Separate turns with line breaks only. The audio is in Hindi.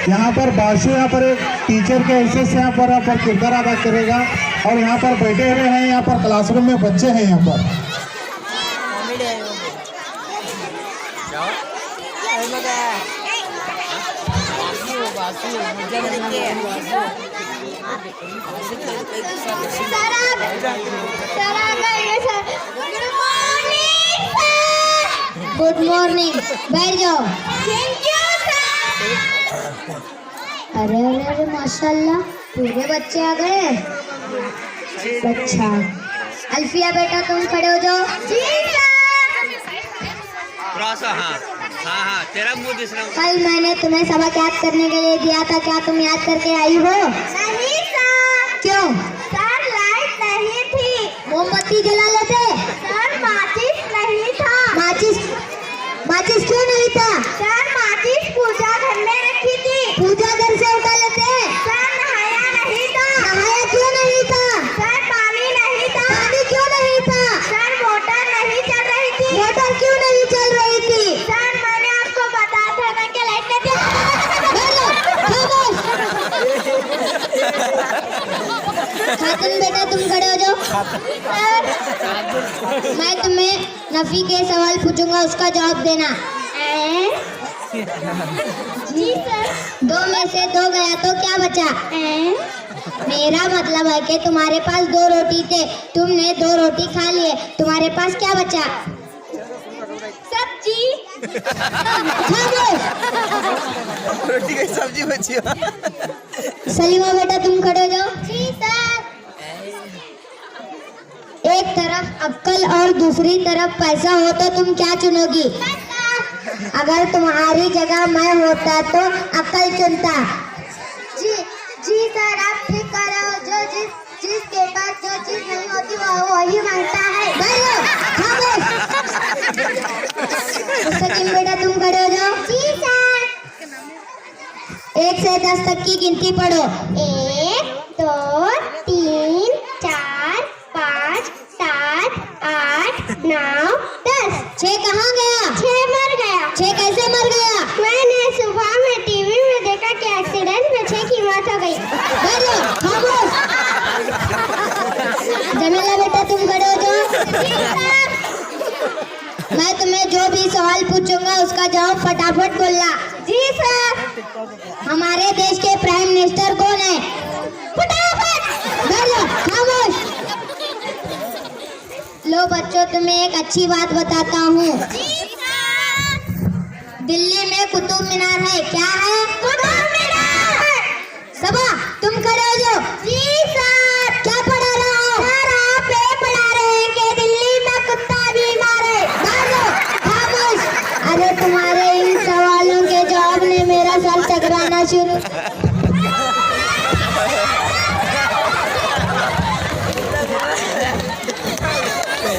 यहाँ पर बाशु यहाँ पर एक टीचर के हैसियत से यहाँ पर किरदार अदा करेगा और यहाँ पर बैठे हुए हैं, यहाँ पर क्लासरूम में बच्चे हैं यहाँ पर।
गुड मॉर्निंग, बैठ जाओ। Thank you sir. अरे अरे अरे माशाल्लाह, पूरे बच्चे आ गए। अच्छा अल्फिया बेटा तुम खड़े हो जाओ। जी सर। हाँ, तेरा मुंह दिख रहा है। कल मैंने तुम्हें सबक याद करने के लिए दिया था, क्या तुम याद करके आई हो? नहीं सर। क्यों? सर लाइट नहीं थी। मोमबत्ती जला लेते। सर माचिस नहीं था। माचिस क्यों नहीं था? सर माचिस पूजा घर में रखी थी। पूजा घर से उठा लेते। सर नहाया नहीं था। नहाया क्यों नहीं था? सर पानी नहीं था। पानी क्यों नहीं था? सर मोटर नहीं चल रही थी। मोटर क्यों नहीं चल रही थी? सर मैंने आपको बताया था ना कि लाइट नहीं थी। खातून बेटा तुम खड़े हो जाओ। सर मैं तुम्हें नफी के सवाल पूछूंगा, उसका जवाब देना। जी सर। 2 में से 2 गया तो क्या बचा? मेरा मतलब है कि तुम्हारे पास 2 रोटी थे, तुमने 2 रोटी खा लिए, तुम्हारे पास क्या बचा? सब्जी।
रोटी की सब्जी बची।
सलीमा बेटा तुम खड़े हो जाओ। जी सर। एक तरफ अक्ल और दूसरी तरफ पैसा हो तो तुम क्या चुनोगी? अगर तुम्हारी जगह मैं होता तो अक्ल चुनता। जी सर आप ठीक कर रहे हो। जो जिसके पास जो चीज नहीं होती वो वही मांगता है। सचिन बेटा तुम खड़े हो जाओ। जी सर। 1 से 10 तक की गिनती पढ़ो। 1 2 3 4 5 7 8 9 10। 6 कहाँ गया? 6 मर गया। 6 कैसे मर गया? मैंने सुबह में टीवी में देखा कि एक्सीडेंट में 6 की मौत हो गई। जमीला बेटा तुम खड़े हो जाओ। मैं तुम्हें जो भी सवाल पूछूंगा उसका जवाब फटाफट बोलना। जी सर। हमारे देश के प्राइम मिनिस्टर कौन है? फटाफट। खामोश। लो बच्चों तुम्हें एक अच्छी बात बताता हूँ। दिल्ली में कुतुब मीनार है, क्या है? कुतुब मीनार। सबा तुम खड़े हो जाओ। जी सर। क्या पढ़ा रहा हो? सर आप ये पढ़ा रहे हैं कि दिल्ली में कुत्ता बीमार है। खामोश। अरे तुम्हारे इन सवालों के जवाब ने मेरा सर चकराना शुरू